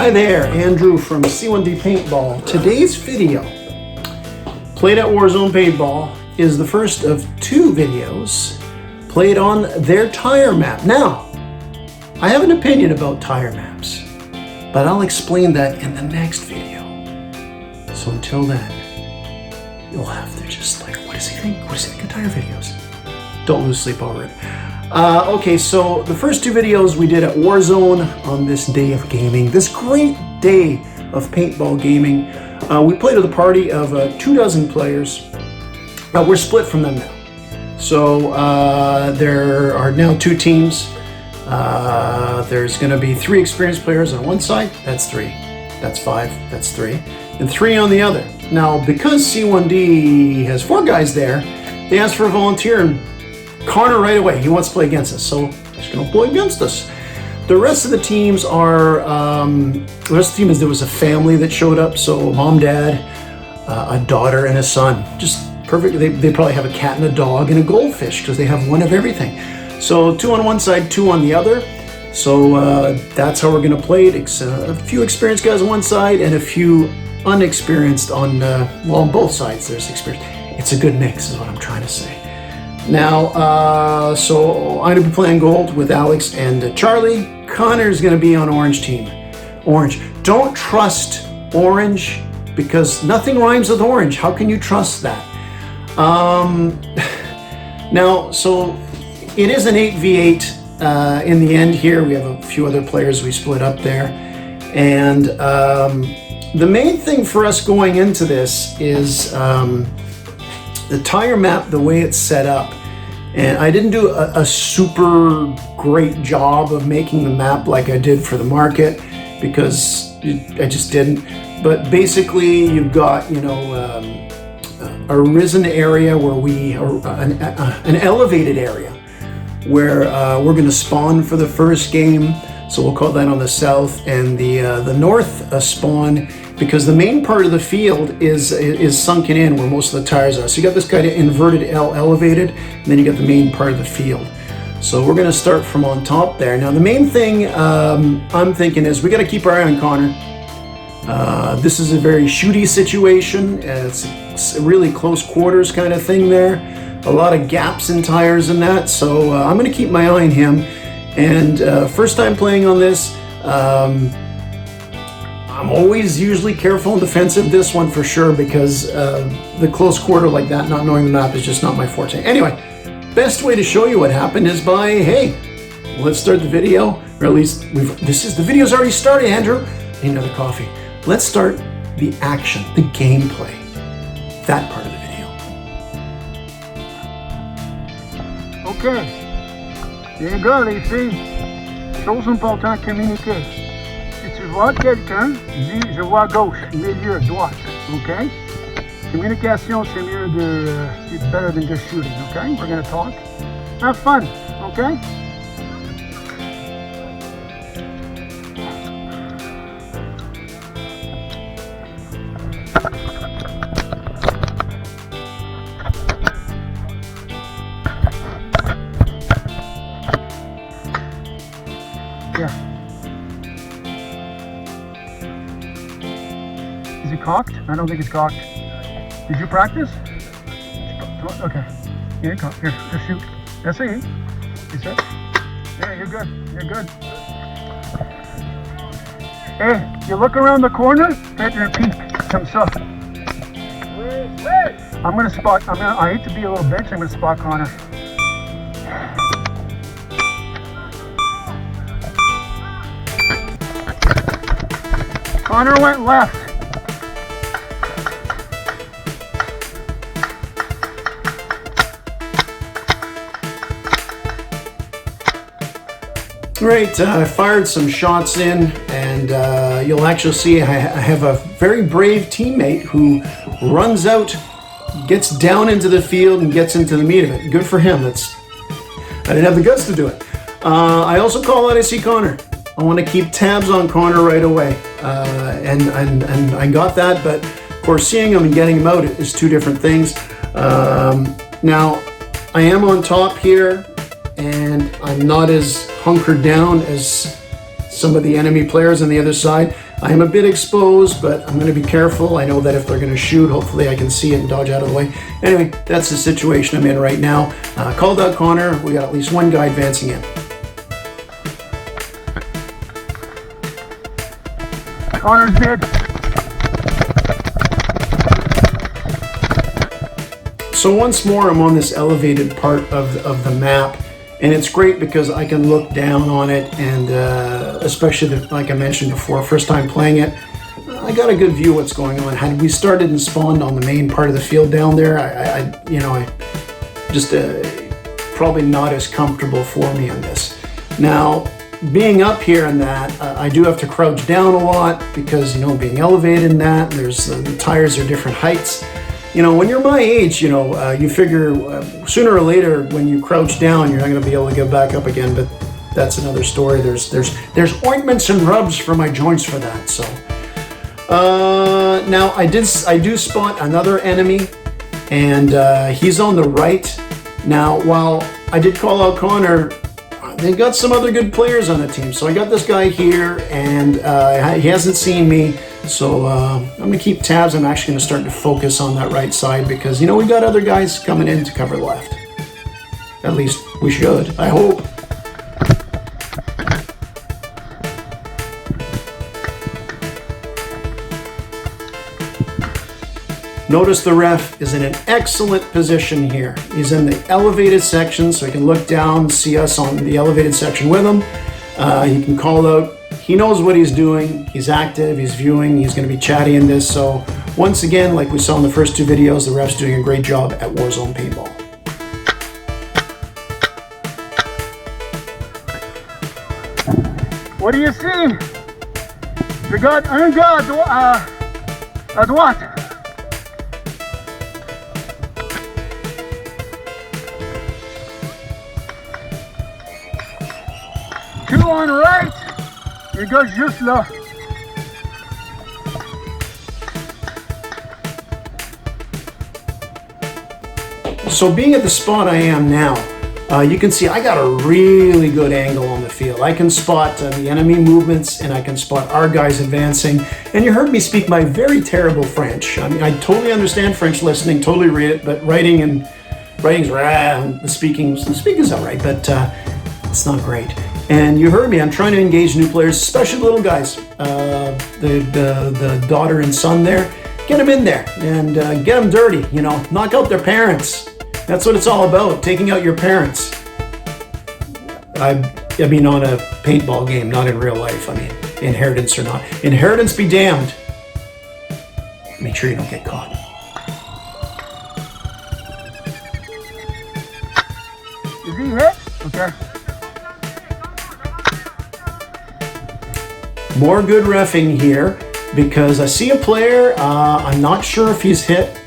Hi there, Andrew from C1D Paintball. Today's video, played at Warzone Paintball, is the first of two videos played on their tire map. Now, I have an opinion about tire maps, but I'll explain that in the next video. So until then, you'll have to just like, what does he think? What does he think of tire videos? Don't lose sleep over it. Okay, so the first two videos we did at Warzone on this day of gaming, this great day of paintball gaming. We played with a party of 24 players. We're split from them now. So there are now two teams. There's going to be 3 experienced players on one side. That's 3. That's 5. That's 3. And 3 on the other. Now, because C1D has 4 guys there, they asked for a volunteer, and Connor right away, he wants to play against us, so he's going to play against us. The rest of the teams are, the rest of the team is, there was a family that showed up, so mom, dad, a daughter, and a son. Just perfect. They probably have a cat and a dog and a goldfish because they have one of everything. So 2 on one side, 2 on the other. So that's how we're going to play it. It's a few experienced guys on one side and a few unexperienced on, well, on both sides there's experience. It's a good mix is what I'm trying to say. Now, so I'm going to be playing gold with Alex and Charlie. Connor's going to be on orange team. Orange. Don't trust orange because nothing rhymes with orange. How can you trust that? Now, so it is an 8v8 in the end here. We have a few other players we split up there. And the main thing for us going into this is the tire map, the way it's set up. And I didn't do a super great job of making the map like I did for the market because I just didn't. But basically you've got, you know, a risen area where we, or an elevated area where we're going to spawn for the first game. So we'll call that on the south, and the north spawn, because the main part of the field is sunken in where most of the tires are. So you got this kind of inverted L elevated, and then you got the main part of the field. So we're going to start from on top there. Now the main thing I'm thinking is we got to keep our eye on Connor. This is a very shooty situation. It's a really close quarters kind of thing there. A lot of gaps in tires and that. So I'm going to keep my eye on him. And first time playing on this, I'm always usually careful and defensive. This one for sure, because the close quarter like that, not knowing the map, is just not my forte. Anyway, best way to show you what happened is by, hey, let's start the video, or at least the video's already started, Andrew. Need another coffee. Let's start the action, the gameplay, that part of the video. Okay. Les gars, les filles, chose importante, communiquer. Si tu vois quelqu'un, dis je vois à gauche, milieu, droite, ok? Communication, c'est mieux it's better than just shooting, okay? We're gonna talk. Have fun, okay? Is it cocked? I don't think it's cocked. Did you practice? Okay. Here, just shoot. That's it. Is it? Yeah, you're good. You're good. Hey, you look around the corner, faites un peek, comme ça. I'm gonna spot, I hate to be a little bitch, I'm gonna spot Connor. Connor went left. Right, I fired some shots in, and you'll actually see I have a very brave teammate who runs out, gets down into the field, and gets into the meat of it. Good for him. I didn't have the guts to do it. I also call out, I see Connor. I want to keep tabs on Connor right away, and I got that, but of course seeing him and getting him out is 2 different things. Now, I am on top here, and I'm not as hunkered down as some of the enemy players on the other side. I'm a bit exposed, but I'm going to be careful. I know that if they're going to shoot, hopefully I can see it and dodge out of the way. Anyway, that's the situation I'm in right now. Called out Connor. We got at least one guy advancing in. Connor's dead. So once more, I'm on this elevated part of the map, and it's great because I can look down on it, and especially like I mentioned before, first time playing it, I got a good view of what's going on. Had we started and spawned on the main part of the field down there, I just probably not as comfortable for me on this. Now, being up here and that, I do have to crouch down a lot because, being elevated and that, there's the tires are different heights. When you're my age, you figure sooner or later when you crouch down, you're not going to be able to get back up again. But that's another story. There's ointments and rubs for my joints for that. So now I do spot another enemy, and he's on the right. Now, while I did call out Connor, they got some other good players on the team. So I got this guy here, and he hasn't seen me. So I'm going to keep tabs. I'm actually going to start to focus on that right side because, we got other guys coming in to cover left. At least we should. I hope. Notice the ref is in an excellent position here. He's in the elevated section, so he can look down, see us on the elevated section with him. He can call out. He knows what he's doing. He's active, he's viewing, he's going to be chatty in this. So once again, like we saw in the first two videos, the ref's doing a great job at Warzone Paintball. What do you see? Je garde un gars à droite. Two on right. Les gars juste là. So being at the spot I am now, you can see I got a really good angle on the field. I can spot the enemy movements, and I can spot our guys advancing. And you heard me speak my very terrible French. I mean, I totally understand French listening, totally read it, but writing's the speaking's all right, but it's not great. And you heard me, I'm trying to engage new players, especially little guys. The daughter and son there, get them in there and get them dirty, knock out their parents. That's what it's all about, taking out your parents. I mean on a paintball game, not in real life. I mean, inheritance or not. Inheritance be damned. Make sure you don't get caught. Is he hit? Okay. More good reffing here because I see a player. I'm not sure if he's hit.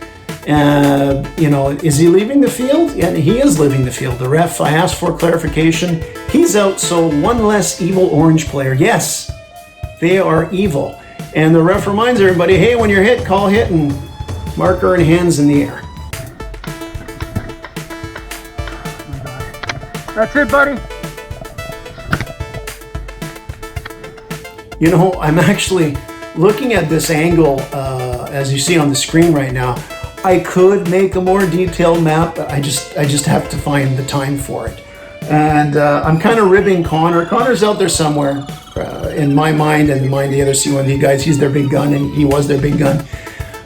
Is he leaving the field? Yeah, he is leaving the field. The ref, I asked for clarification. He's out, so one less evil orange player. Yes, they are evil. And the ref reminds everybody, hey, when you're hit, call hit and marker and hands in the air. That's it, buddy. I'm actually looking at this angle, as you see on the screen right now. I could make a more detailed map, but I just have to find the time for it. And I'm kind of ribbing Connor. Connor's out there somewhere, in my mind and in the mind of the other C1D guys. He's their big gun, and he was their big gun.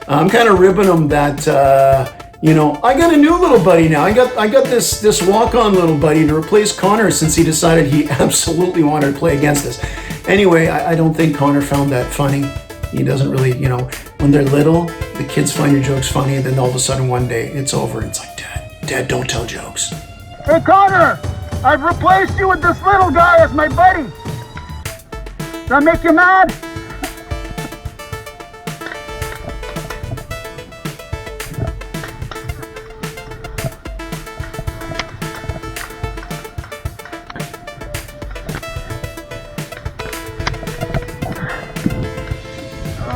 I'm kind of ribbing him that, I got a new little buddy now. I got this walk-on little buddy to replace Connor since he decided he absolutely wanted to play against us. Anyway, I don't think Connor found that funny. He doesn't really, when they're little, the kids find your jokes funny, and then all of a sudden one day it's over. It's like, Dad, don't tell jokes. Hey, Connor, I've replaced you with this little guy as my buddy. Does that make you mad?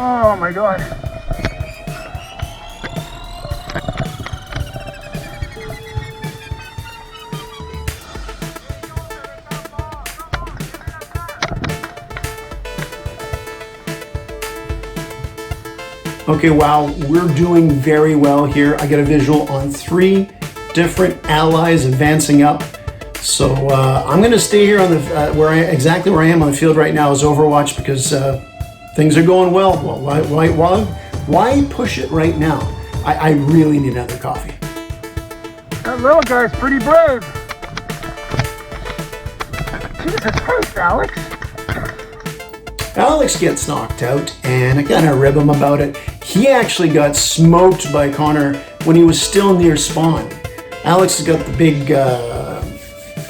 Oh my God. Okay, wow, we're doing very well here. I get a visual on 3 different allies advancing up. So I'm going to stay here on the exactly where I am on the field right now is Overwatch because things are going well. Well, why push it right now? I really need another coffee. That little guy's pretty brave. Jesus Christ, Alex. Alex gets knocked out, and I kind of rib him about it. He actually got smoked by Connor when he was still near spawn. Alex has got the big,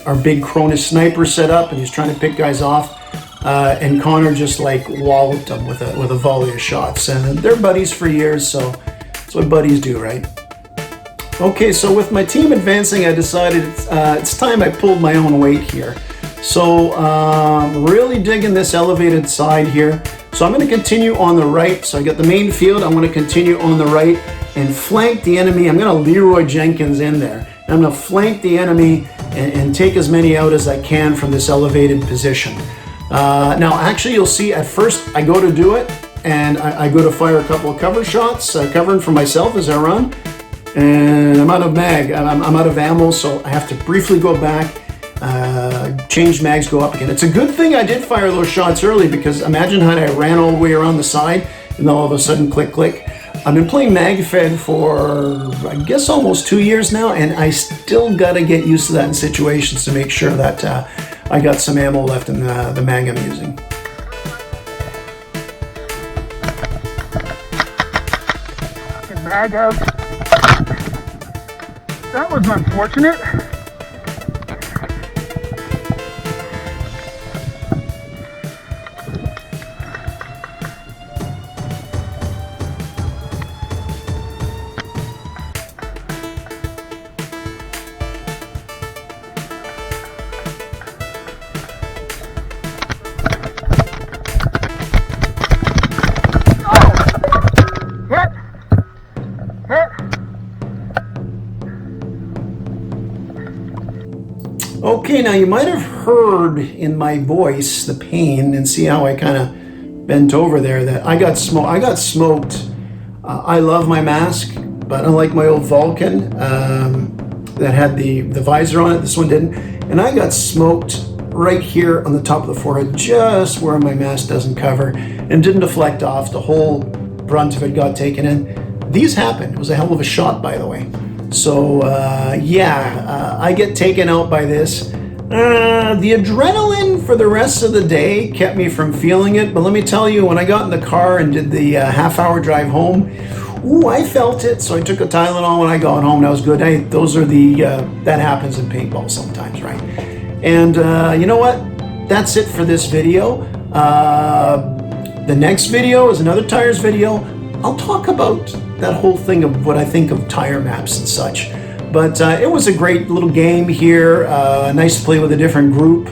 our big Cronus sniper set up, and he's trying to pick guys off. And Connor just like walloped him with a volley of shots. And they're buddies for years, so that's what buddies do, right? Okay, so with my team advancing, I decided it's time I pulled my own weight here. So really digging this elevated side here. So I'm going to continue on the right. So I got the main field. I'm going to continue on the right and flank the enemy. I'm going to Leroy Jenkins in there. I'm going to flank the enemy and take as many out as I can from this elevated position. Now, actually, you'll see at first I go to do it and I go to fire a couple of cover shots, covering for myself as I run. And I'm out of mag. I'm out of ammo, so I have to briefly go back. Change mags, go up again. It's a good thing I did fire those shots early because imagine how I ran all the way around the side and then all of a sudden click, click. I've been playing MagFed for, I guess, almost 2 years now, and I still got to get used to that in situations to make sure that I got some ammo left in the mag I'm using. Mag out. That was unfortunate. Okay, now you might have heard in my voice the pain and see how I kind of bent over there that I got smoked. I love my mask, but unlike my old Vulcan that had the visor on it, this one didn't. And I got smoked right here on the top of the forehead, just where my mask doesn't cover, and didn't deflect off. The whole brunt of it got taken in. These happened. It was a hell of a shot, by the way. So I get taken out by this. The adrenaline for the rest of the day kept me from feeling it, but let me tell you, when I got in the car and did the half-hour drive home, ooh, I felt it. So I took a Tylenol when I got home. That was good. Those are that happens in paintball sometimes, right? And you know what? That's it for this video. The next video is another tires video. I'll talk about that whole thing of what I think of tire maps and such. But it was a great little game here. Nice to play with a different group.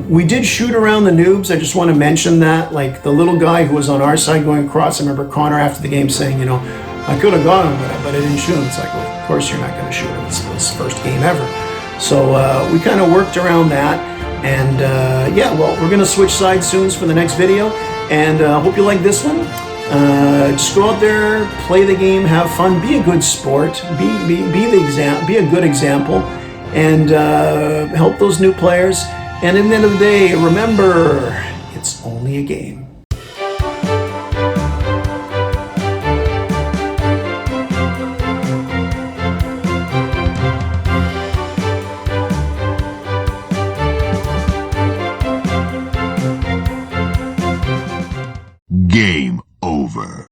We did shoot around the noobs. I just want to mention that. Like the little guy who was on our side going across, I remember Connor after the game saying, you know, I could have got him, but I didn't shoot him. It's like, well, of course you're not going to shoot him. It's his first game ever. So we kind of worked around that. And yeah, well, we're going to switch sides soon for the next video. And hope you like this one. Just go out there, play the game, have fun, be a good sport, be a good example, and help those new players. And at the end of the day, remember, it's only a game. Game over.